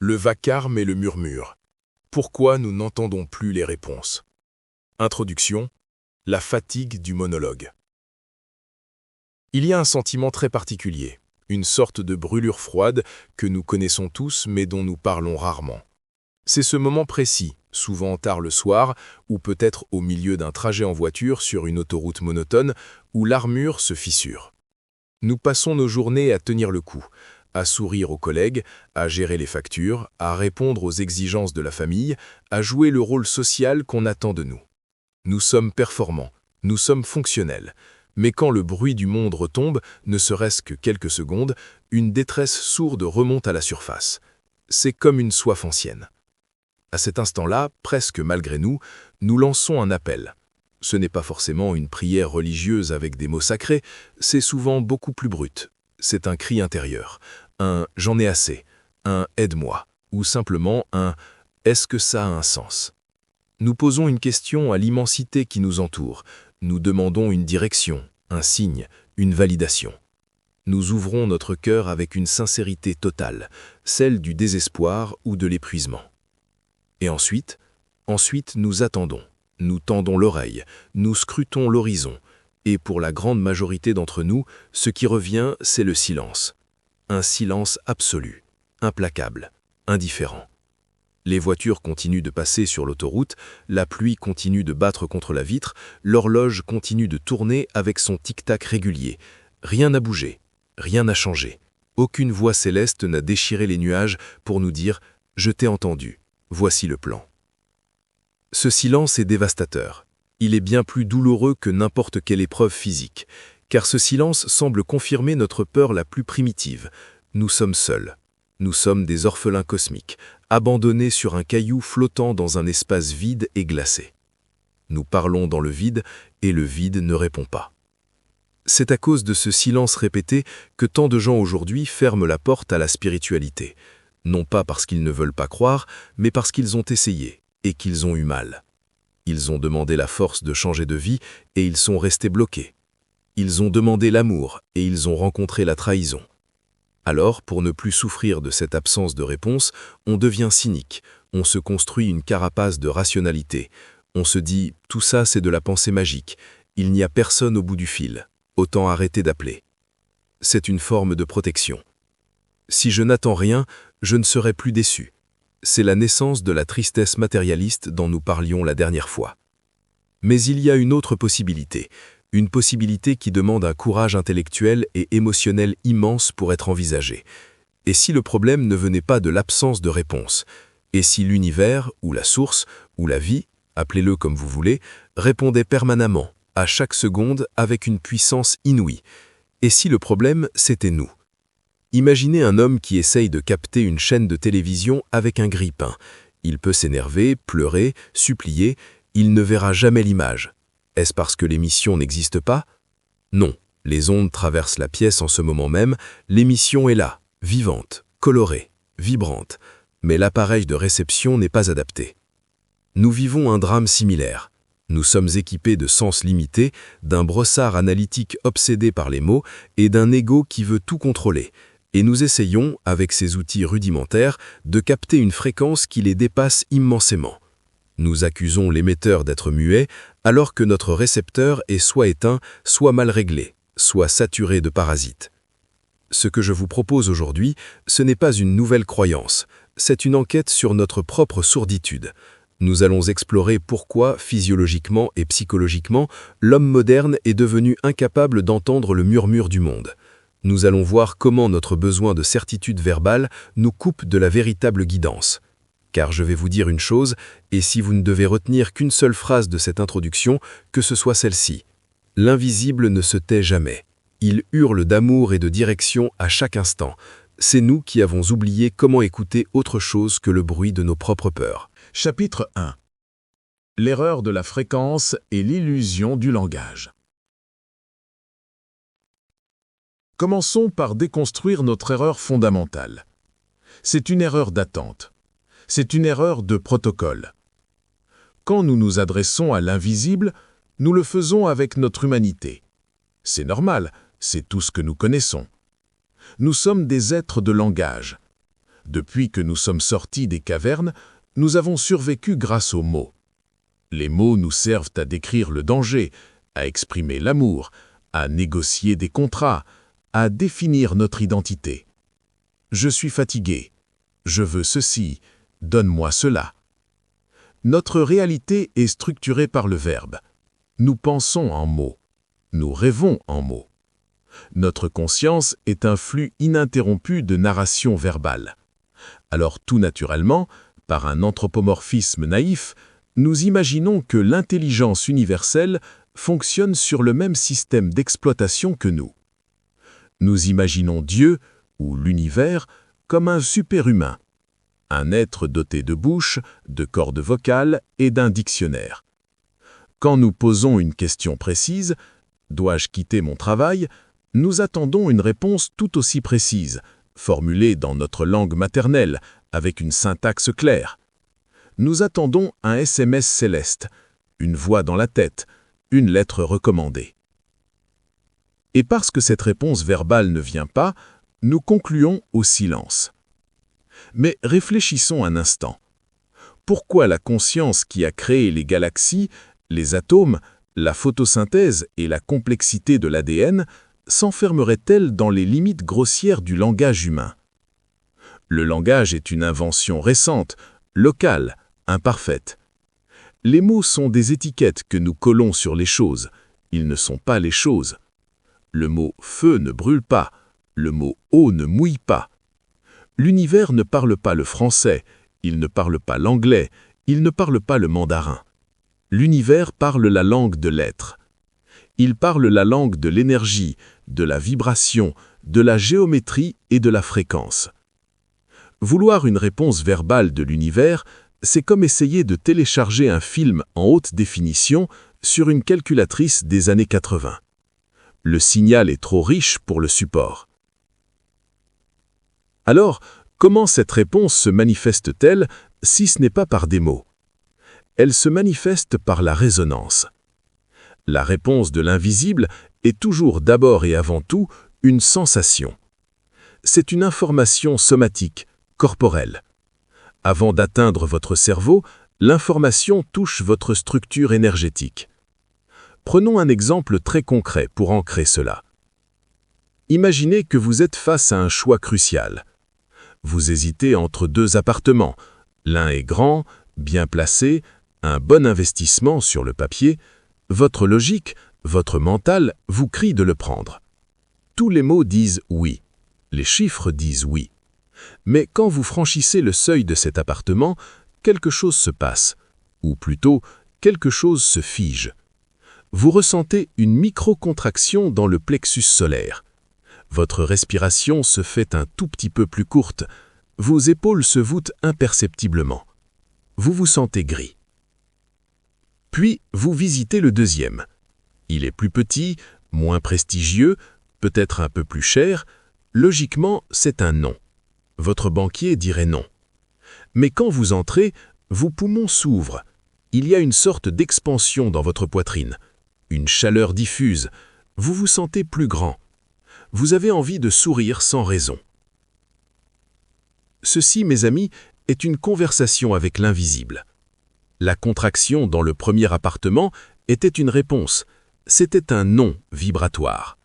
Le vacarme et le murmure. Pourquoi nous n'entendons plus les réponses? Introduction. La fatigue du monologue. Il y a un sentiment très particulier, une sorte de brûlure froide que nous connaissons tous mais dont nous parlons rarement. C'est ce moment précis, souvent tard le soir, ou peut-être au milieu d'un trajet en voiture sur une autoroute monotone, où l'armure se fissure. Nous passons nos journées à tenir le coup, à sourire aux collègues, à gérer les factures, à répondre aux exigences de la famille, à jouer le rôle social qu'on attend de nous. Nous sommes performants, nous sommes fonctionnels, mais quand le bruit du monde retombe, ne serait-ce que quelques secondes, une détresse sourde remonte à la surface. C'est comme une soif ancienne. À cet instant-là, presque malgré nous, nous lançons un appel. Ce n'est pas forcément une prière religieuse avec des mots sacrés, c'est souvent beaucoup plus brut. C'est un cri intérieur, un « j'en ai assez », un « aide-moi » ou simplement un « est-ce que ça a un sens ?» Nous posons une question à l'immensité qui nous entoure, nous demandons une direction, un signe, une validation. Nous ouvrons notre cœur avec une sincérité totale, celle du désespoir ou de l'épuisement. Et ensuite nous attendons, nous tendons l'oreille, nous scrutons l'horizon, et pour la grande majorité d'entre nous, ce qui revient, c'est le silence. Un silence absolu, implacable, indifférent. Les voitures continuent de passer sur l'autoroute, la pluie continue de battre contre la vitre, l'horloge continue de tourner avec son tic-tac régulier. Rien n'a bougé, rien n'a changé. Aucune voix céleste n'a déchiré les nuages pour nous dire « Je t'ai entendu, voici le plan ». Ce silence est dévastateur. Il est bien plus douloureux que n'importe quelle épreuve physique, car ce silence semble confirmer notre peur la plus primitive. Nous sommes seuls. Nous sommes des orphelins cosmiques, abandonnés sur un caillou flottant dans un espace vide et glacé. Nous parlons dans le vide et le vide ne répond pas. C'est à cause de ce silence répété que tant de gens aujourd'hui ferment la porte à la spiritualité, non pas parce qu'ils ne veulent pas croire, mais parce qu'ils ont essayé et qu'ils ont eu mal. Ils ont demandé la force de changer de vie et ils sont restés bloqués. Ils ont demandé l'amour et ils ont rencontré la trahison. Alors, pour ne plus souffrir de cette absence de réponse, on devient cynique, on se construit une carapace de rationalité. On se dit « tout ça c'est de la pensée magique, il n'y a personne au bout du fil, autant arrêter d'appeler ». C'est une forme de protection. Si je n'attends rien, je ne serai plus déçu. C'est la naissance de la tristesse matérialiste dont nous parlions la dernière fois. Mais il y a une autre possibilité, une possibilité qui demande un courage intellectuel et émotionnel immense pour être envisagée. Et si le problème ne venait pas de l'absence de réponse? Et si l'univers, ou la source, ou la vie, appelez-le comme vous voulez, répondait permanemment, à chaque seconde, avec une puissance inouïe? Et si le problème, c'était nous? Imaginez un homme qui essaye de capter une chaîne de télévision avec un grille-pain. Il peut s'énerver, pleurer, supplier, il ne verra jamais l'image. Est-ce parce que l'émission n'existe pas? Non, les ondes traversent la pièce en ce moment même, l'émission est là, vivante, colorée, vibrante, mais l'appareil de réception n'est pas adapté. Nous vivons un drame similaire. Nous sommes équipés de sens limités, d'un brossard analytique obsédé par les mots et d'un ego qui veut tout contrôler. Et nous essayons, avec ces outils rudimentaires, de capter une fréquence qui les dépasse immensément. Nous accusons l'émetteur d'être muet, alors que notre récepteur est soit éteint, soit mal réglé, soit saturé de parasites. Ce que je vous propose aujourd'hui, ce n'est pas une nouvelle croyance, c'est une enquête sur notre propre sourditude. Nous allons explorer pourquoi, physiologiquement et psychologiquement, l'homme moderne est devenu incapable d'entendre le murmure du monde. Nous allons voir comment notre besoin de certitude verbale nous coupe de la véritable guidance. Car je vais vous dire une chose, et si vous ne devez retenir qu'une seule phrase de cette introduction, que ce soit celle-ci. L'invisible ne se tait jamais. Il hurle d'amour et de direction à chaque instant. C'est nous qui avons oublié comment écouter autre chose que le bruit de nos propres peurs. Chapitre 1. L'erreur de la fréquence et l'illusion du langage. Commençons par déconstruire notre erreur fondamentale. C'est une erreur d'attente. C'est une erreur de protocole. Quand nous nous adressons à l'invisible, nous le faisons avec notre humanité. C'est normal, c'est tout ce que nous connaissons. Nous sommes des êtres de langage. Depuis que nous sommes sortis des cavernes, nous avons survécu grâce aux mots. Les mots nous servent à décrire le danger, à exprimer l'amour, à négocier des contrats, à définir notre identité. Je suis fatigué. Je veux ceci. Donne-moi cela. Notre réalité est structurée par le verbe. Nous pensons en mots. Nous rêvons en mots. Notre conscience est un flux ininterrompu de narration verbale. Alors tout naturellement, par un anthropomorphisme naïf, nous imaginons que l'intelligence universelle fonctionne sur le même système d'exploitation que nous. Nous imaginons Dieu, ou l'univers, comme un superhumain, un être doté de bouche, de cordes vocales et d'un dictionnaire. Quand nous posons une question précise, « Dois-je quitter mon travail ?», nous attendons une réponse tout aussi précise, formulée dans notre langue maternelle, avec une syntaxe claire. Nous attendons un SMS céleste, une voix dans la tête, une lettre recommandée. Et parce que cette réponse verbale ne vient pas, nous concluons au silence. Mais réfléchissons un instant. Pourquoi la conscience qui a créé les galaxies, les atomes, la photosynthèse et la complexité de l'ADN s'enfermerait-elle dans les limites grossières du langage humain? Le langage est une invention récente, locale, imparfaite. Les mots sont des étiquettes que nous collons sur les choses. Ils ne sont pas les choses. Le mot « feu » ne brûle pas. Le mot « eau » ne mouille pas. L'univers ne parle pas le français. Il ne parle pas l'anglais. Il ne parle pas le mandarin. L'univers parle la langue de l'être. Il parle la langue de l'énergie, de la vibration, de la géométrie et de la fréquence. Vouloir une réponse verbale de l'univers, c'est comme essayer de télécharger un film en haute définition sur une calculatrice des années 80. Le signal est trop riche pour le support. Alors, comment cette réponse se manifeste-t-elle si ce n'est pas par des mots? Elle se manifeste par la résonance. La réponse de l'invisible est toujours d'abord et avant tout une sensation. C'est une information somatique, corporelle. Avant d'atteindre votre cerveau, l'information touche votre structure énergétique. Prenons un exemple très concret pour ancrer cela. Imaginez que vous êtes face à un choix crucial. Vous hésitez entre deux appartements. L'un est grand, bien placé, un bon investissement sur le papier. Votre logique, votre mental vous crie de le prendre. Tous les mots disent oui. Les chiffres disent oui. Mais quand vous franchissez le seuil de cet appartement, quelque chose se passe. Ou plutôt, quelque chose se fige. Vous ressentez une micro-contraction dans le plexus solaire. Votre respiration se fait un tout petit peu plus courte. Vos épaules se voûtent imperceptiblement. Vous vous sentez gris. Puis, vous visitez le deuxième. Il est plus petit, moins prestigieux, peut-être un peu plus cher. Logiquement, c'est un non. Votre banquier dirait non. Mais quand vous entrez, vos poumons s'ouvrent. Il y a une sorte d'expansion dans votre poitrine. Une chaleur diffuse. Vous vous sentez plus grand. Vous avez envie de sourire sans raison. Ceci, mes amis, est une conversation avec l'invisible. La contraction dans le premier appartement était une réponse. C'était un non vibratoire.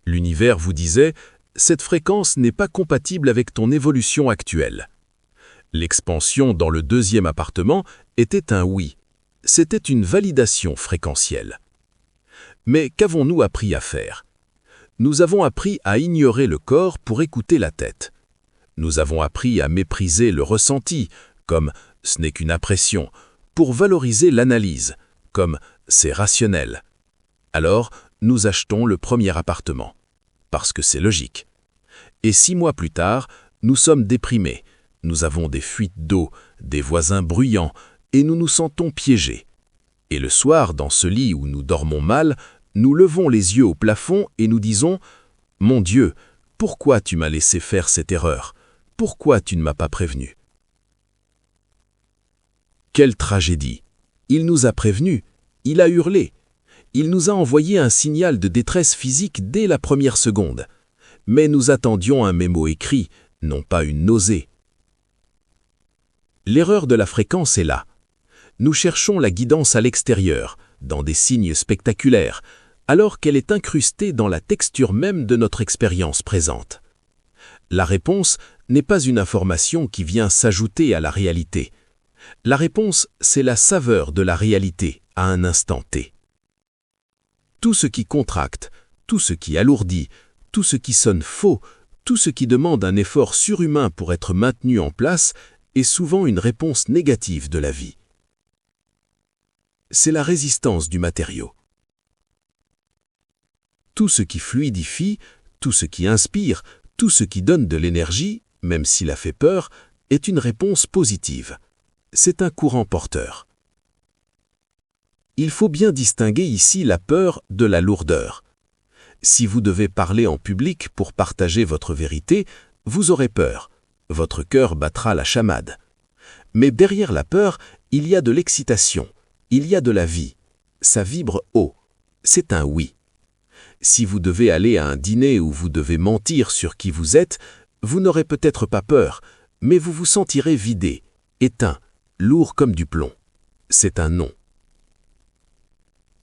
L'univers vous disait « Cette fréquence n'est pas compatible avec ton évolution actuelle ». L'expansion dans le deuxième appartement était un oui. C'était une validation fréquentielle. Mais qu'avons-nous appris à faire? Nous avons appris à ignorer le corps pour écouter la tête. Nous avons appris à mépriser le ressenti, comme « ce n'est qu'une impression », pour valoriser l'analyse, comme « c'est rationnel ». Alors, nous achetons le premier appartement, parce que c'est logique. Et 6 mois plus tard, nous sommes déprimés, nous avons des fuites d'eau, des voisins bruyants, et nous nous sentons piégés. Et le soir, dans ce lit où nous dormons mal, nous levons les yeux au plafond et nous disons « Mon Dieu, pourquoi tu m'as laissé faire cette erreur? Pourquoi tu ne m'as pas prévenu ?» Quelle tragédie! Il nous a prévenus, il a hurlé. Il nous a envoyé un signal de détresse physique dès la première seconde. Mais nous attendions un mémo écrit, non pas une nausée. L'erreur de la fréquence est là. Nous cherchons la guidance à l'extérieur, dans des signes spectaculaires, alors qu'elle est incrustée dans la texture même de notre expérience présente. La réponse n'est pas une information qui vient s'ajouter à la réalité. La réponse, c'est la saveur de la réalité à un instant T. Tout ce qui contracte, tout ce qui alourdit, tout ce qui sonne faux, tout ce qui demande un effort surhumain pour être maintenu en place est souvent une réponse négative de la vie. C'est la résistance du matériau. Tout ce qui fluidifie, tout ce qui inspire, tout ce qui donne de l'énergie, même s'il a fait peur, est une réponse positive. C'est un courant porteur. Il faut bien distinguer ici la peur de la lourdeur. Si vous devez parler en public pour partager votre vérité, vous aurez peur. Votre cœur battra la chamade. Mais derrière la peur, il y a de l'excitation, il y a de la vie. Ça vibre haut. C'est un oui. Si vous devez aller à un dîner où vous devez mentir sur qui vous êtes, vous n'aurez peut-être pas peur, mais vous vous sentirez vidé, éteint, lourd comme du plomb. C'est un non.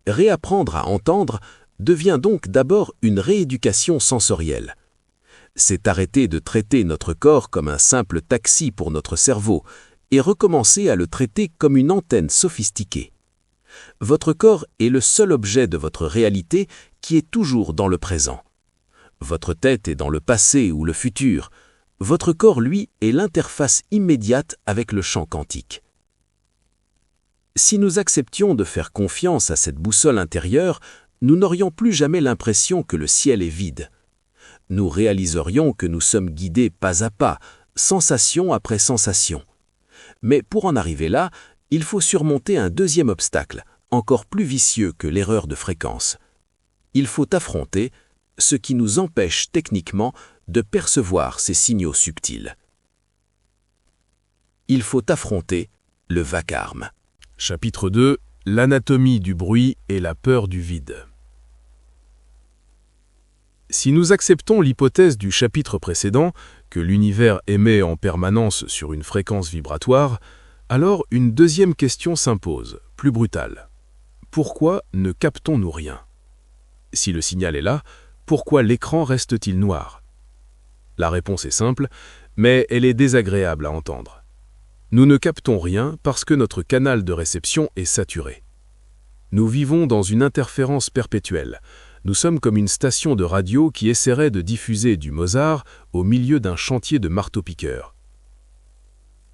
Réapprendre à entendre devient donc d'abord une rééducation sensorielle. C'est arrêter de traiter notre corps comme un simple taxi pour notre cerveau et recommencer à le traiter comme une antenne sophistiquée. Votre corps est le seul objet de votre réalité qui est toujours dans le présent. Votre tête est dans le passé ou le futur. Votre corps, lui, est l'interface immédiate avec le champ quantique. Si nous acceptions de faire confiance à cette boussole intérieure, nous n'aurions plus jamais l'impression que le ciel est vide. Nous réaliserions que nous sommes guidés pas à pas, sensation après sensation. Mais pour en arriver là, il faut surmonter un deuxième obstacle, encore plus vicieux que l'erreur de fréquence. Il faut affronter ce qui nous empêche techniquement de percevoir ces signaux subtils. Il faut affronter le vacarme. Chapitre 2. L'anatomie du bruit et la peur du vide. Si nous acceptons l'hypothèse du chapitre précédent, que l'univers émet en permanence sur une fréquence vibratoire, alors une deuxième question s'impose, plus brutale. Pourquoi ne captons-nous rien? Si le signal est là, pourquoi l'écran reste-t-il noir? La réponse est simple, mais elle est désagréable à entendre. Nous ne captons rien parce que notre canal de réception est saturé. Nous vivons dans une interférence perpétuelle. Nous sommes comme une station de radio qui essaierait de diffuser du Mozart au milieu d'un chantier de marteau-piqueur.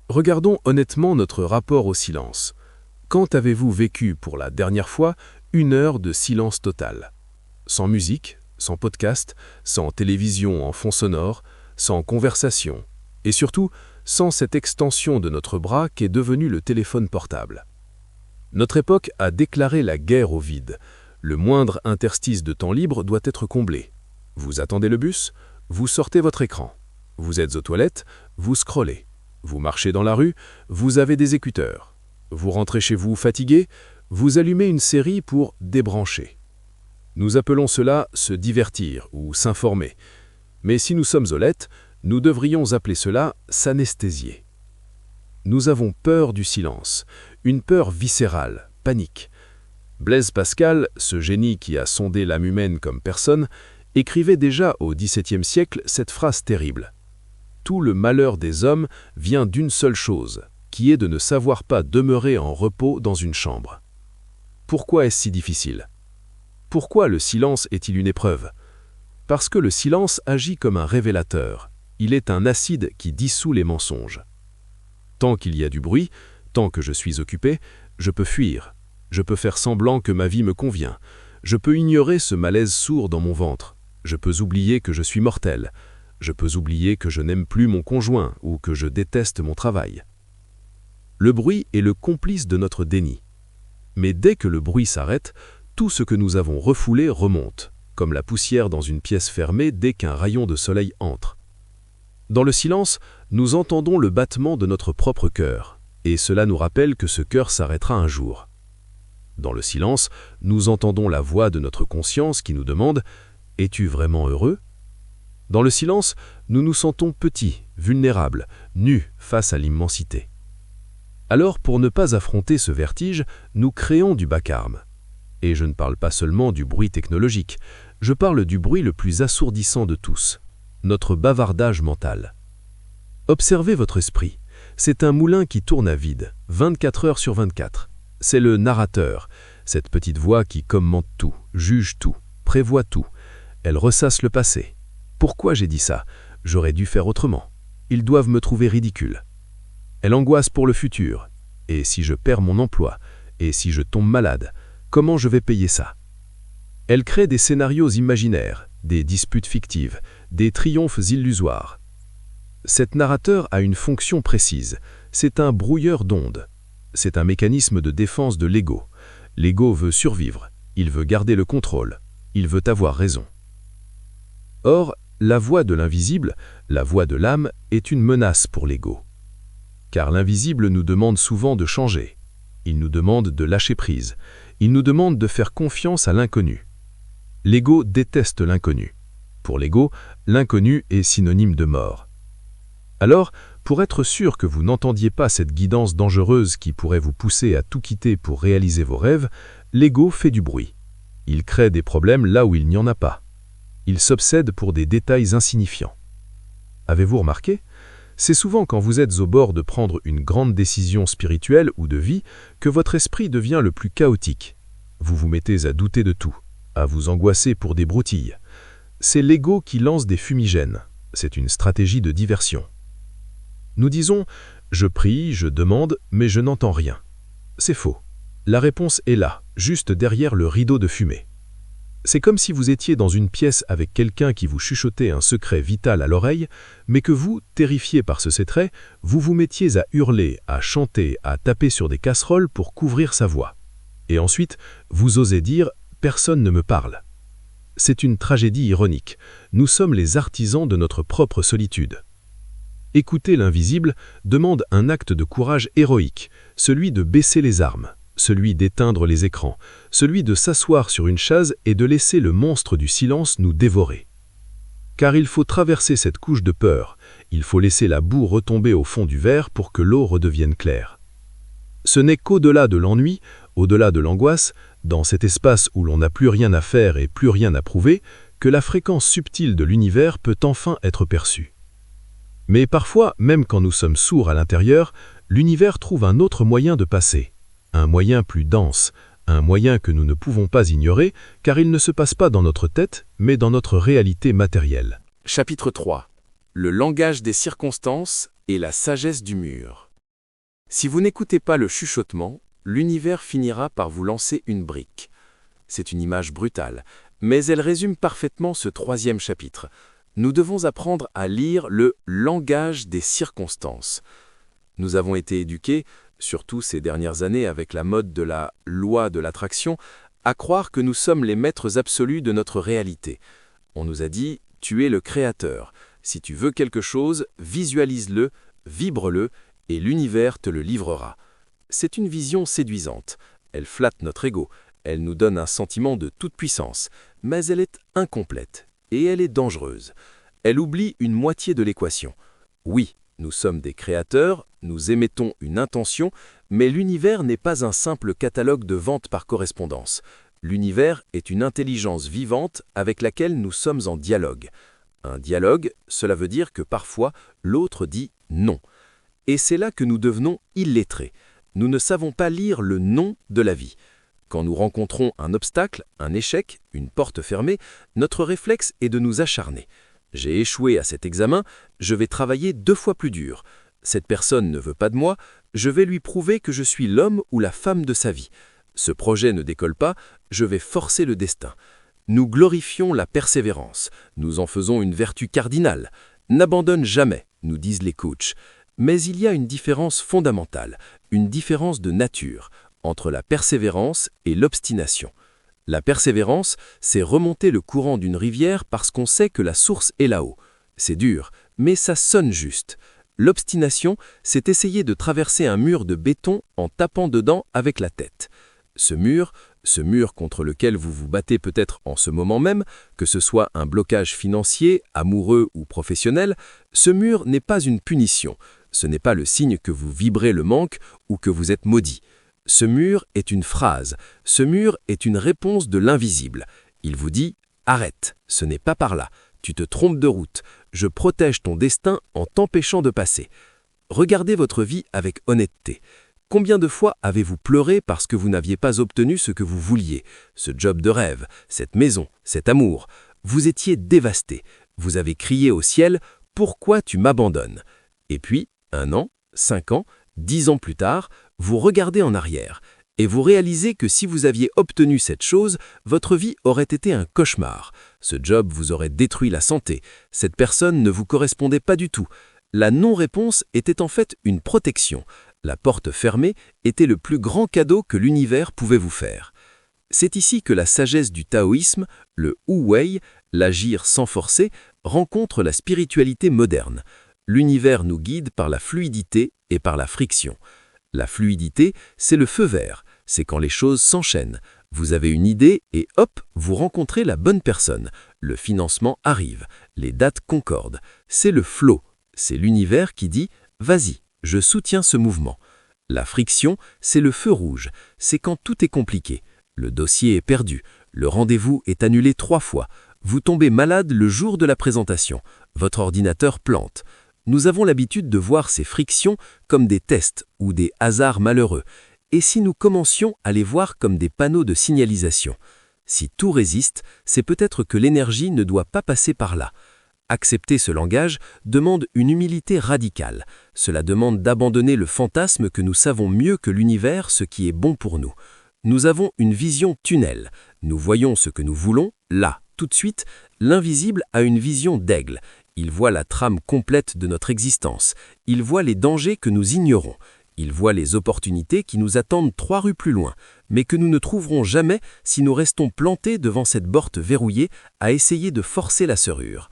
Regardons honnêtement notre rapport au silence. Quand avez-vous vécu pour la dernière fois une heure de silence total? Sans musique, sans podcast, sans télévision en fond sonore, sans conversation, et surtout sans cette extension de notre bras qu'est devenu le téléphone portable. Notre époque a déclaré la guerre au vide. Le moindre interstice de temps libre doit être comblé. Vous attendez le bus, vous sortez votre écran. Vous êtes aux toilettes, vous scrollez. Vous marchez dans la rue, vous avez des écouteurs. Vous rentrez chez vous fatigué, vous allumez une série pour débrancher. Nous appelons cela se divertir ou s'informer. Mais si nous sommes honnêtes, nous devrions appeler cela s'anesthésier. Nous avons peur du silence, une peur viscérale, panique. Blaise Pascal, ce génie qui a sondé l'âme humaine comme personne, écrivait déjà au XVIIe siècle cette phrase terrible. Tout le malheur des hommes vient d'une seule chose, qui est de ne savoir pas demeurer en repos dans une chambre. Pourquoi est-ce si difficile? Pourquoi le silence est-il une épreuve? Parce que le silence agit comme un révélateur. Il est un acide qui dissout les mensonges. Tant qu'il y a du bruit, tant que je suis occupé, je peux fuir. Je peux faire semblant que ma vie me convient. Je peux ignorer ce malaise sourd dans mon ventre. Je peux oublier que je suis mortel. Je peux oublier que je n'aime plus mon conjoint ou que je déteste mon travail. Le bruit est le complice de notre déni. Mais dès que le bruit s'arrête, tout ce que nous avons refoulé remonte, comme la poussière dans une pièce fermée dès qu'un rayon de soleil entre. Dans le silence, nous entendons le battement de notre propre cœur, et cela nous rappelle que ce cœur s'arrêtera un jour. Dans le silence, nous entendons la voix de notre conscience qui nous demande « Es-tu vraiment heureux ?» Dans le silence, nous nous sentons petits, vulnérables, nus face à l'immensité. Alors, pour ne pas affronter ce vertige, nous créons du vacarme. Et je ne parle pas seulement du bruit technologique, je parle du bruit le plus assourdissant de tous, notre bavardage mental. Observez votre esprit. C'est un moulin qui tourne à vide, 24 heures sur 24. C'est le narrateur, cette petite voix qui commente tout, juge tout, prévoit tout. Elle ressasse le passé. Pourquoi j'ai dit ça? J'aurais dû faire autrement. Ils doivent me trouver ridicule. Elle angoisse pour le futur. Et si je perds mon emploi? Et si je tombe malade? Comment je vais payer ça? Elle crée des scénarios imaginaires, des disputes fictives, des triomphes illusoires. Cet narrateur a une fonction précise. C'est un brouilleur d'ondes. C'est un mécanisme de défense de l'ego. L'ego veut survivre. Il veut garder le contrôle. Il veut avoir raison. Or, la voix de l'invisible, la voix de l'âme, est une menace pour l'ego. Car l'invisible nous demande souvent de changer. Il nous demande de lâcher prise. Il nous demande de faire confiance à l'inconnu. L'ego déteste l'inconnu. Pour l'ego, l'inconnu est synonyme de mort. Alors, pour être sûr que vous n'entendiez pas cette guidance dangereuse qui pourrait vous pousser à tout quitter pour réaliser vos rêves, l'ego fait du bruit. Il crée des problèmes là où il n'y en a pas. Il s'obsède pour des détails insignifiants. Avez-vous remarqué? C'est souvent quand vous êtes au bord de prendre une grande décision spirituelle ou de vie que votre esprit devient le plus chaotique. Vous vous mettez à douter de tout, à vous angoisser pour des broutilles. C'est l'ego qui lance des fumigènes. C'est une stratégie de diversion. Nous disons « je prie, je demande, mais je n'entends rien ». C'est faux. La réponse est là, juste derrière le rideau de fumée. C'est comme si vous étiez dans une pièce avec quelqu'un qui vous chuchotait un secret vital à l'oreille, mais que vous, terrifié par ce secret, vous vous mettiez à hurler, à chanter, à taper sur des casseroles pour couvrir sa voix. Et ensuite, vous osez dire « personne ne me parle ». C'est une tragédie ironique. Nous sommes les artisans de notre propre solitude. Écouter l'invisible demande un acte de courage héroïque, celui de baisser les armes, celui d'éteindre les écrans, celui de s'asseoir sur une chaise et de laisser le monstre du silence nous dévorer. Car il faut traverser cette couche de peur, il faut laisser la boue retomber au fond du verre pour que l'eau redevienne claire. Ce n'est qu'au-delà de l'ennui, au-delà de l'angoisse, dans cet espace où l'on n'a plus rien à faire et plus rien à prouver, que la fréquence subtile de l'univers peut enfin être perçue. Mais parfois, même quand nous sommes sourds à l'intérieur, l'univers trouve un autre moyen de passer, un moyen plus dense, un moyen que nous ne pouvons pas ignorer, car il ne se passe pas dans notre tête, mais dans notre réalité matérielle. Chapitre 3. Le langage des circonstances et la sagesse du mur. Si vous n'écoutez pas le chuchotement, l'univers finira par vous lancer une brique. C'est une image brutale, mais elle résume parfaitement ce troisième chapitre. Nous devons apprendre à lire le langage des circonstances. Nous avons été éduqués, surtout ces dernières années avec la mode de la loi de l'attraction, à croire que nous sommes les maîtres absolus de notre réalité. On nous a dit « tu es le créateur. Si tu veux quelque chose, visualise-le, vibre-le, et l'univers te le livrera ». C'est une vision séduisante. Elle flatte notre ego, elle nous donne un sentiment de toute puissance, mais elle est incomplète. Et elle est dangereuse. Elle oublie une moitié de l'équation. Oui, nous sommes des créateurs, nous émettons une intention, mais l'univers n'est pas un simple catalogue de vente par correspondance. L'univers est une intelligence vivante avec laquelle nous sommes en dialogue. Un dialogue, cela veut dire que parfois, l'autre dit non. Et c'est là que nous devenons illettrés. Nous ne savons pas lire le non de la vie. Quand nous rencontrons un obstacle, un échec, une porte fermée, notre réflexe est de nous acharner. J'ai échoué à cet examen, je vais travailler 2 fois plus dur. Cette personne ne veut pas de moi, je vais lui prouver que je suis l'homme ou la femme de sa vie. Ce projet ne décolle pas, je vais forcer le destin. Nous glorifions la persévérance, nous en faisons une vertu cardinale. N'abandonne jamais, nous disent les coachs. Mais il y a une différence fondamentale, une différence de nature, entre la persévérance et l'obstination. La persévérance, c'est remonter le courant d'une rivière parce qu'on sait que la source est là-haut. C'est dur, mais ça sonne juste. L'obstination, c'est essayer de traverser un mur de béton en tapant dedans avec la tête. Ce mur contre lequel vous vous battez peut-être en ce moment même, que ce soit un blocage financier, amoureux ou professionnel, ce mur n'est pas une punition. Ce n'est pas le signe que vous vibrez le manque ou que vous êtes maudit. Ce mur est une phrase, ce mur est une réponse de l'invisible. Il vous dit « Arrête, ce n'est pas par là, tu te trompes de route, je protège ton destin en t'empêchant de passer. » Regardez votre vie avec honnêteté. Combien de fois avez-vous pleuré parce que vous n'aviez pas obtenu ce que vous vouliez, ce job de rêve, cette maison, cet amour? Vous étiez dévasté. Vous avez crié au ciel « Pourquoi tu m'abandonnes ?» Et puis, 1 an, 5 ans, 10 ans plus tard, vous regardez en arrière et vous réalisez que si vous aviez obtenu cette chose, votre vie aurait été un cauchemar. Ce job vous aurait détruit la santé. Cette personne ne vous correspondait pas du tout. La non-réponse était en fait une protection. La porte fermée était le plus grand cadeau que l'univers pouvait vous faire. C'est ici que la sagesse du taoïsme, le Wu-Wei, l'agir sans forcer, rencontre la spiritualité moderne. L'univers nous guide par la fluidité et par la friction. La fluidité, c'est le feu vert, c'est quand les choses s'enchaînent. Vous avez une idée et hop, vous rencontrez la bonne personne. Le financement arrive, les dates concordent. C'est le flow, c'est l'univers qui dit « Vas-y, je soutiens ce mouvement ». La friction, c'est le feu rouge, c'est quand tout est compliqué. Le dossier est perdu, le rendez-vous est annulé 3 fois. Vous tombez malade le jour de la présentation, votre ordinateur plante. Nous avons l'habitude de voir ces frictions comme des tests ou des hasards malheureux. Et si nous commencions à les voir comme des panneaux de signalisation? Si tout résiste, c'est peut-être que l'énergie ne doit pas passer par là. Accepter ce langage demande une humilité radicale. Cela demande d'abandonner le fantasme que nous savons mieux que l'univers ce qui est bon pour nous. Nous avons une vision tunnel. Nous voyons ce que nous voulons, là, tout de suite. L'invisible a une vision d'aigle. Il voit la trame complète de notre existence. Il voit les dangers que nous ignorons. Il voit les opportunités qui nous attendent 3 rues plus loin, mais que nous ne trouverons jamais si nous restons plantés devant cette porte verrouillée à essayer de forcer la serrure.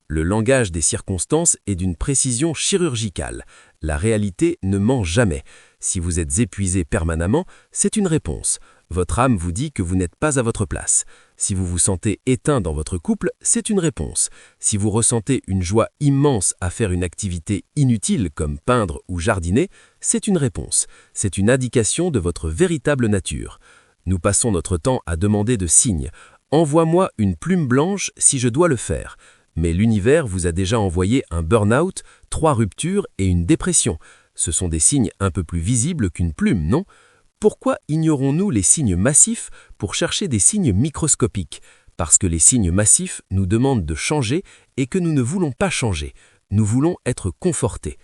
Le langage des circonstances est d'une précision chirurgicale. La réalité ne ment jamais. Si vous êtes épuisé permanemment, c'est une réponse. Votre âme vous dit que vous n'êtes pas à votre place. Si vous vous sentez éteint dans votre couple, c'est une réponse. Si vous ressentez une joie immense à faire une activité inutile comme peindre ou jardiner, c'est une réponse. C'est une indication de votre véritable nature. Nous passons notre temps à demander de signes. Envoie-moi une plume blanche si je dois le faire. Mais l'univers vous a déjà envoyé un burn-out, 3 ruptures et une dépression. Ce sont des signes un peu plus visibles qu'une plume, non ? Pourquoi ignorons-nous les signes massifs pour chercher des signes microscopiques? Parce que les signes massifs nous demandent de changer et que nous ne voulons pas changer. Nous voulons être confortés.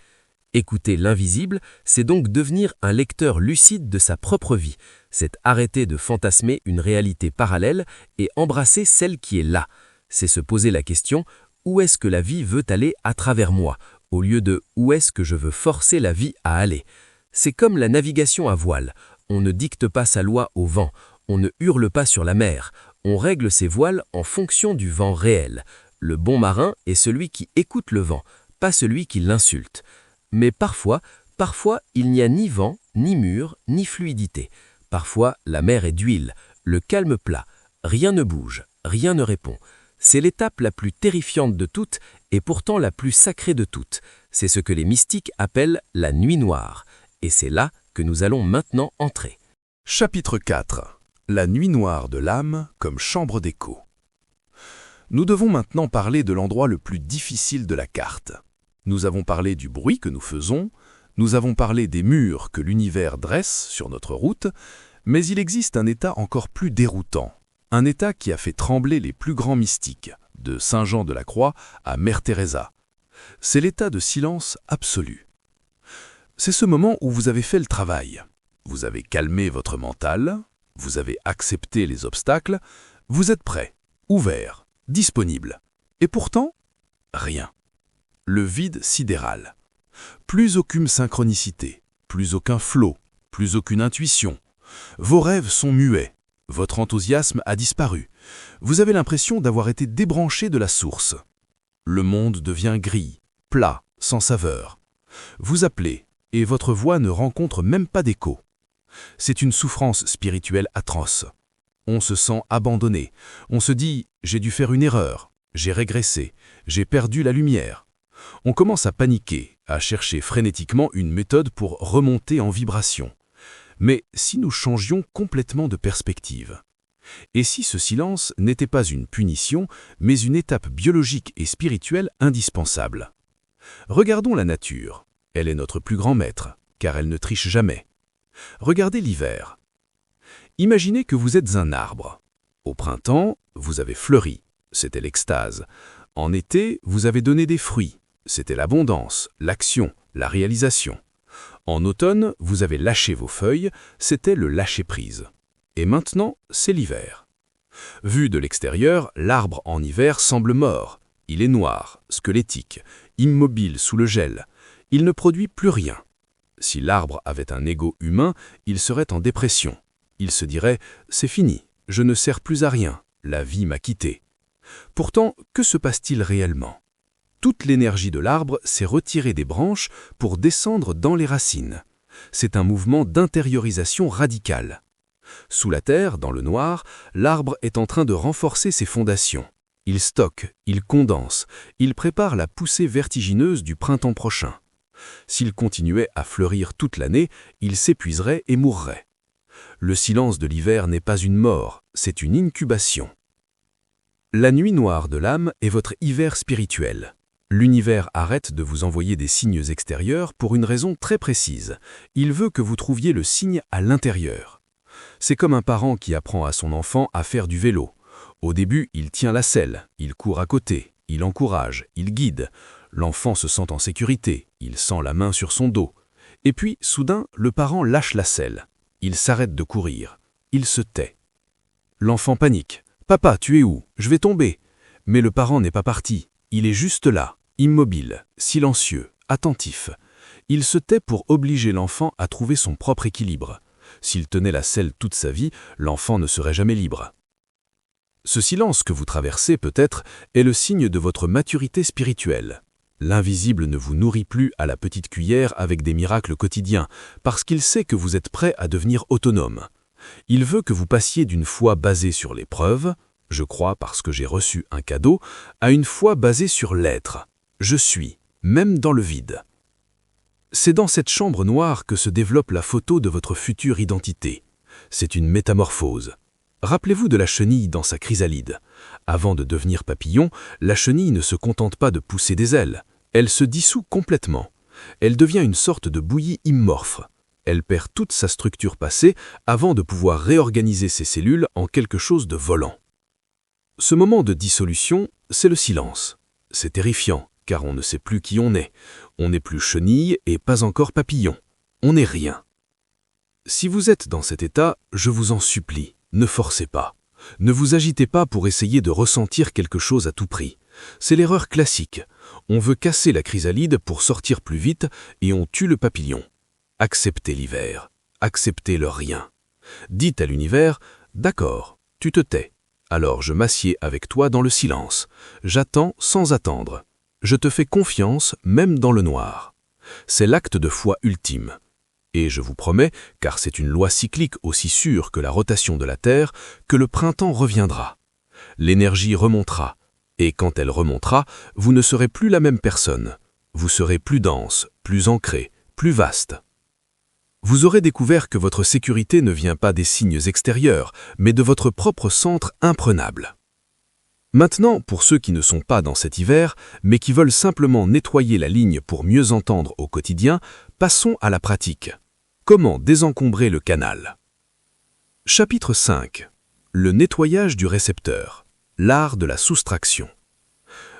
Écouter l'invisible, c'est donc devenir un lecteur lucide de sa propre vie. C'est arrêter de fantasmer une réalité parallèle et embrasser celle qui est là. C'est se poser la question « Où est-ce que la vie veut aller à travers moi ?» au lieu de « Où est-ce que je veux forcer la vie à aller ?» C'est comme la navigation à voile. On ne dicte pas sa loi au vent, on ne hurle pas sur la mer, on règle ses voiles en fonction du vent réel. Le bon marin est celui qui écoute le vent, pas celui qui l'insulte. Mais parfois, il n'y a ni vent, ni mur, ni fluidité. Parfois, la mer est d'huile, le calme plat, rien ne bouge, rien ne répond. C'est l'étape la plus terrifiante de toutes et pourtant la plus sacrée de toutes. C'est ce que les mystiques appellent la nuit noire. Et c'est là que nous allons maintenant entrer. Chapitre 4. La nuit noire de l'âme comme chambre d'écho. Nous devons maintenant parler de l'endroit le plus difficile de la carte. Nous avons parlé du bruit que nous faisons, nous avons parlé des murs que l'univers dresse sur notre route, mais il existe un état encore plus déroutant, un état qui a fait trembler les plus grands mystiques, de Saint Jean de la Croix à Mère Teresa. C'est l'état de silence absolu. C'est ce moment où vous avez fait le travail. Vous avez calmé votre mental, vous avez accepté les obstacles, vous êtes prêt, ouvert, disponible. Et pourtant, rien. Le vide sidéral. Plus aucune synchronicité, plus aucun flot, plus aucune intuition. Vos rêves sont muets, votre enthousiasme a disparu. Vous avez l'impression d'avoir été débranché de la source. Le monde devient gris, plat, sans saveur. Vous appelez, et votre voix ne rencontre même pas d'écho. C'est une souffrance spirituelle atroce. On se sent abandonné. On se dit « j'ai dû faire une erreur, j'ai régressé, j'ai perdu la lumière ». On commence à paniquer, à chercher frénétiquement une méthode pour remonter en vibration. Mais si nous changions complètement de perspective? Et si ce silence n'était pas une punition, mais une étape biologique et spirituelle indispensable? Regardons la nature. Elle est notre plus grand maître, car elle ne triche jamais. Regardez l'hiver. Imaginez que vous êtes un arbre. Au printemps, vous avez fleuri, c'était l'extase. En été, vous avez donné des fruits, c'était l'abondance, l'action, la réalisation. En automne, vous avez lâché vos feuilles, c'était le lâcher-prise. Et maintenant, c'est l'hiver. Vu de l'extérieur, l'arbre en hiver semble mort. Il est noir, squelettique, immobile sous le gel. Il ne produit plus rien. Si l'arbre avait un ego humain, il serait en dépression. Il se dirait « c'est fini, je ne sers plus à rien, la vie m'a quitté ». Pourtant, que se passe-t-il réellement? Toute l'énergie de l'arbre s'est retirée des branches pour descendre dans les racines. C'est un mouvement d'intériorisation radicale. Sous la terre, dans le noir, l'arbre est en train de renforcer ses fondations. Il stocke, il condense, il prépare la poussée vertigineuse du printemps prochain. S'il continuait à fleurir toute l'année, il s'épuiserait et mourrait. Le silence de l'hiver n'est pas une mort, c'est une incubation. La nuit noire de l'âme est votre hiver spirituel. L'univers arrête de vous envoyer des signes extérieurs pour une raison très précise. Il veut que vous trouviez le signe à l'intérieur. C'est comme un parent qui apprend à son enfant à faire du vélo. Au début, il tient la selle, il court à côté, il encourage, il guide. L'enfant se sent en sécurité, il sent la main sur son dos. Et puis, soudain, le parent lâche la selle. Il s'arrête de courir. Il se tait. L'enfant panique. « Papa, tu es où? Je vais tomber !» Mais le parent n'est pas parti. Il est juste là, immobile, silencieux, attentif. Il se tait pour obliger l'enfant à trouver son propre équilibre. S'il tenait la selle toute sa vie, l'enfant ne serait jamais libre. Ce silence que vous traversez peut-être est le signe de votre maturité spirituelle. L'invisible ne vous nourrit plus à la petite cuillère avec des miracles quotidiens, parce qu'il sait que vous êtes prêt à devenir autonome. Il veut que vous passiez d'une foi basée sur l'épreuve, je crois parce que j'ai reçu un cadeau, à une foi basée sur l'être. Je suis, même dans le vide. C'est dans cette chambre noire que se développe la photo de votre future identité. C'est une métamorphose. Rappelez-vous de la chenille dans sa chrysalide. Avant de devenir papillon, la chenille ne se contente pas de pousser des ailes. Elle se dissout complètement. Elle devient une sorte de bouillie immorphe. Elle perd toute sa structure passée avant de pouvoir réorganiser ses cellules en quelque chose de volant. Ce moment de dissolution, c'est le silence. C'est terrifiant, car on ne sait plus qui on est. On n'est plus chenille et pas encore papillon. On n'est rien. Si vous êtes dans cet état, je vous en supplie, ne forcez pas. Ne vous agitez pas pour essayer de ressentir quelque chose à tout prix. C'est l'erreur classique. On veut casser la chrysalide pour sortir plus vite et on tue le papillon. Acceptez l'hiver. Acceptez le rien. Dites à l'univers, « D'accord, tu te tais. Alors je m'assieds avec toi dans le silence. J'attends sans attendre. Je te fais confiance même dans le noir. » C'est l'acte de foi ultime. Et je vous promets, car c'est une loi cyclique aussi sûre que la rotation de la Terre, que le printemps reviendra. L'énergie remontera. Et quand elle remontera, vous ne serez plus la même personne. Vous serez plus dense, plus ancré, plus vaste. Vous aurez découvert que votre sécurité ne vient pas des signes extérieurs, mais de votre propre centre imprenable. Maintenant, pour ceux qui ne sont pas dans cet hiver, mais qui veulent simplement nettoyer la ligne pour mieux entendre au quotidien, passons à la pratique. Comment désencombrer le canal? Chapitre 5. Le nettoyage du récepteur. L'art de la soustraction.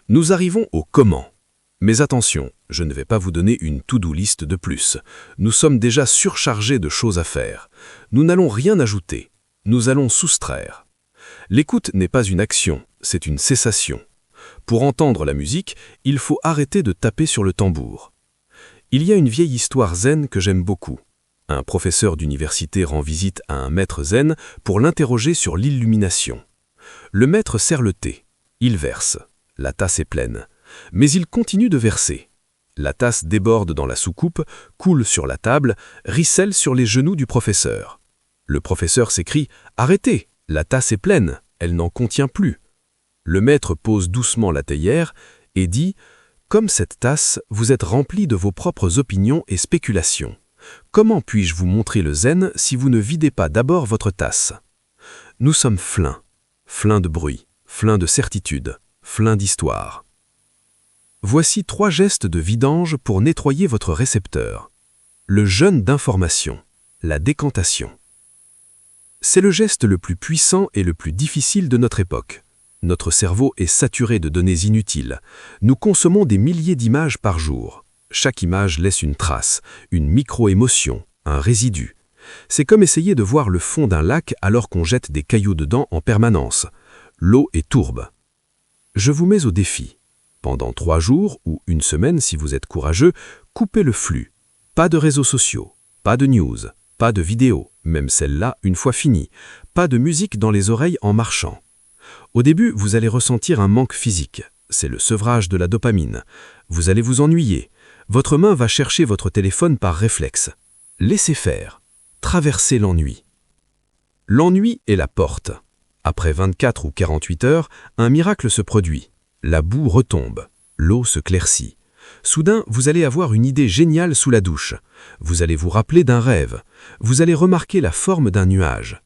Nous arrivons au comment. Mais attention, je ne vais pas vous donner une to-do list de plus. Nous sommes déjà surchargés de choses à faire. Nous n'allons rien ajouter. Nous allons soustraire. L'écoute n'est pas une action, c'est une cessation. Pour entendre la musique, il faut arrêter de taper sur le tambour. Il y a une vieille histoire zen que j'aime beaucoup. Un professeur d'université rend visite à un maître zen pour l'interroger sur l'illumination. Le maître sert le thé. Il verse. La tasse est pleine. Mais il continue de verser. La tasse déborde dans la soucoupe, coule sur la table, ricelle sur les genoux du professeur. Le professeur s'écrie « Arrêtez, la tasse est pleine, elle n'en contient plus ». Le maître pose doucement la théière et dit « Comme cette tasse, vous êtes rempli de vos propres opinions et spéculations. Comment puis-je vous montrer le zen si vous ne videz pas d'abord votre tasse? Nous sommes pleins de bruit, pleins de certitude, pleins d'histoire. Voici 3 gestes de vidange pour nettoyer votre récepteur. Le jeûne d'information, la décantation. C'est le geste le plus puissant et le plus difficile de notre époque. Notre cerveau est saturé de données inutiles. Nous consommons des milliers d'images par jour. Chaque image laisse une trace, une micro-émotion, un résidu. C'est comme essayer de voir le fond d'un lac alors qu'on jette des cailloux dedans en permanence. L'eau est tourbe. Je vous mets au défi. Pendant 3 jours ou 1 semaine si vous êtes courageux, coupez le flux. Pas de réseaux sociaux, pas de news, pas de vidéos, même celle-là une fois finie, pas de musique dans les oreilles en marchant. Au début, vous allez ressentir un manque physique. C'est le sevrage de la dopamine. Vous allez vous ennuyer. Votre main va chercher votre téléphone par réflexe. Laissez faire. Traversez l'ennui. L'ennui est la porte. Après 24 ou 48 heures, un miracle se produit. La boue retombe. L'eau se claircit. Soudain, vous allez avoir une idée géniale sous la douche. Vous allez vous rappeler d'un rêve. Vous allez remarquer la forme d'un nuage.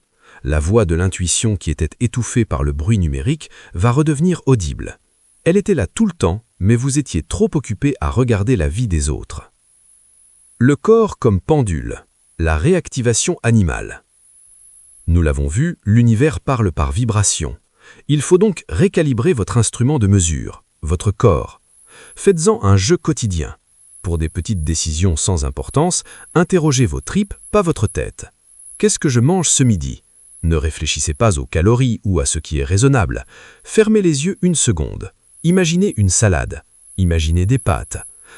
La voix de l'intuition qui était étouffée par le bruit numérique va redevenir audible. Elle était là tout le temps, mais vous étiez trop occupé à regarder la vie des autres. Le corps comme pendule, la réactivation animale. Nous l'avons vu, l'univers parle par vibration. Il faut donc récalibrer votre instrument de mesure, votre corps. Faites-en un jeu quotidien. Pour des petites décisions sans importance, interrogez vos tripes, pas votre tête. Qu'est-ce que je mange ce midi ? Ne réfléchissez pas aux calories ou à ce qui est raisonnable. Fermez les yeux 1 seconde. Imaginez une salade. Imaginez des pâtes.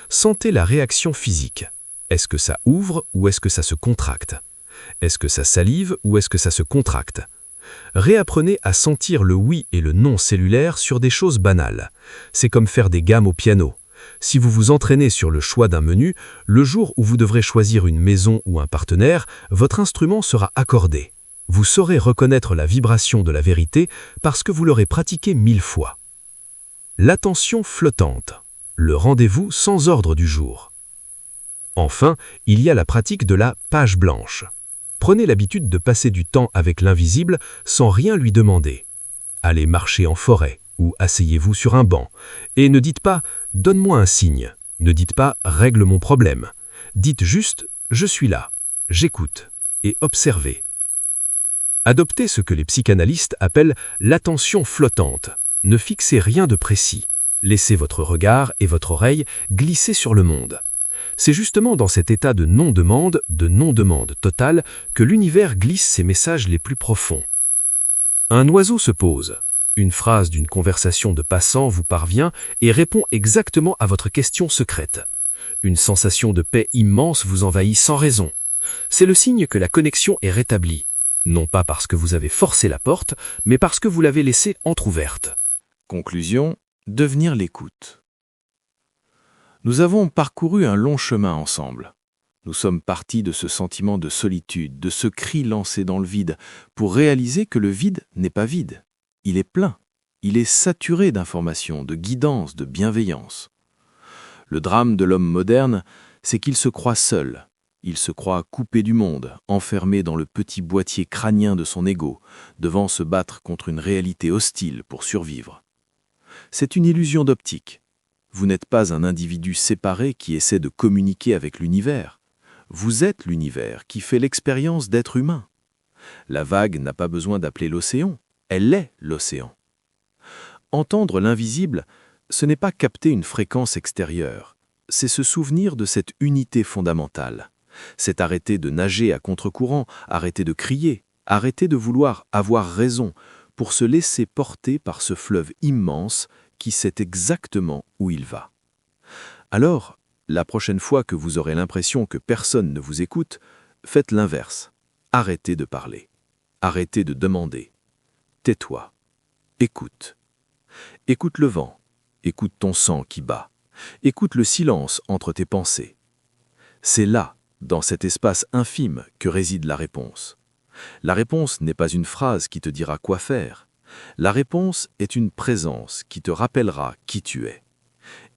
Sentez la réaction physique. Est-ce que ça ouvre ou est-ce que ça se contracte? Est-ce que ça salive ou est-ce que ça se contracte? Réapprenez à sentir le oui et le non cellulaire sur des choses banales. C'est comme faire des gammes au piano. Si vous vous entraînez sur le choix d'un menu, le jour où vous devrez choisir une maison ou un partenaire, votre instrument sera accordé. Vous saurez reconnaître la vibration de la vérité parce que vous l'aurez pratiqué 1000 fois. L'attention flottante, le rendez-vous sans ordre du jour. Enfin, il y a la pratique de la page blanche. Prenez l'habitude de passer du temps avec l'invisible sans rien lui demander. Allez marcher en forêt ou asseyez-vous sur un banc. Et ne dites pas « donne-moi un signe ». Ne dites pas « règle mon problème ». Dites juste « je suis là, j'écoute » et observez. Adoptez ce que les psychanalystes appellent l'attention flottante. Ne fixez rien de précis. Laissez votre regard et votre oreille glisser sur le monde. C'est justement dans cet état de non-demande totale, que l'univers glisse ses messages les plus profonds. Un oiseau se pose. Une phrase d'une conversation de passant vous parvient et répond exactement à votre question secrète. Une sensation de paix immense vous envahit sans raison. C'est le signe que la connexion est rétablie. Non pas parce que vous avez forcé la porte, mais parce que vous l'avez laissée entr'ouverte. Conclusion, devenir l'écoute. Nous avons parcouru un long chemin ensemble. Nous sommes partis de ce sentiment de solitude, de ce cri lancé dans le vide, pour réaliser que le vide n'est pas vide. Il est plein. Il est saturé d'informations, de guidance, de bienveillance. Le drame de l'homme moderne, c'est qu'il se croit seul. Il se croit coupé du monde, enfermé dans le petit boîtier crânien de son ego, devant se battre contre une réalité hostile pour survivre. C'est une illusion d'optique. Vous n'êtes pas un individu séparé qui essaie de communiquer avec l'univers. Vous êtes l'univers qui fait l'expérience d'être humain. La vague n'a pas besoin d'appeler l'océan, elle est l'océan. Entendre l'invisible, ce n'est pas capter une fréquence extérieure, c'est se souvenir de cette unité fondamentale. C'est arrêter de nager à contre-courant, arrêter de crier, arrêter de vouloir avoir raison pour se laisser porter par ce fleuve immense qui sait exactement où il va. Alors, la prochaine fois que vous aurez l'impression que personne ne vous écoute, faites l'inverse. Arrêtez de parler. Arrêtez de demander. Tais-toi. Écoute. Écoute le vent. Écoute ton sang qui bat. Écoute le silence entre tes pensées. C'est là, dans cet espace infime, que réside la réponse. La réponse n'est pas une phrase qui te dira quoi faire. La réponse est une présence qui te rappellera qui tu es.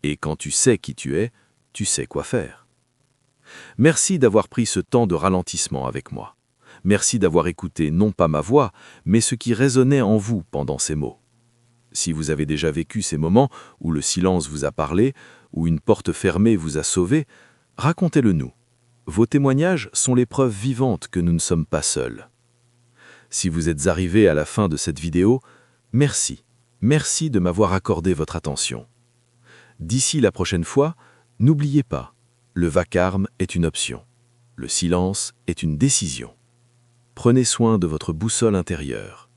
Et quand tu sais qui tu es, tu sais quoi faire. Merci d'avoir pris ce temps de ralentissement avec moi. Merci d'avoir écouté non pas ma voix, mais ce qui résonnait en vous pendant ces mots. Si vous avez déjà vécu ces moments où le silence vous a parlé, où une porte fermée vous a sauvé, racontez-le nous. Vos témoignages sont les preuves vivantes que nous ne sommes pas seuls. Si vous êtes arrivé à la fin de cette vidéo, merci. Merci de m'avoir accordé votre attention. D'ici la prochaine fois, n'oubliez pas, le vacarme est une option. Le silence est une décision. Prenez soin de votre boussole intérieure.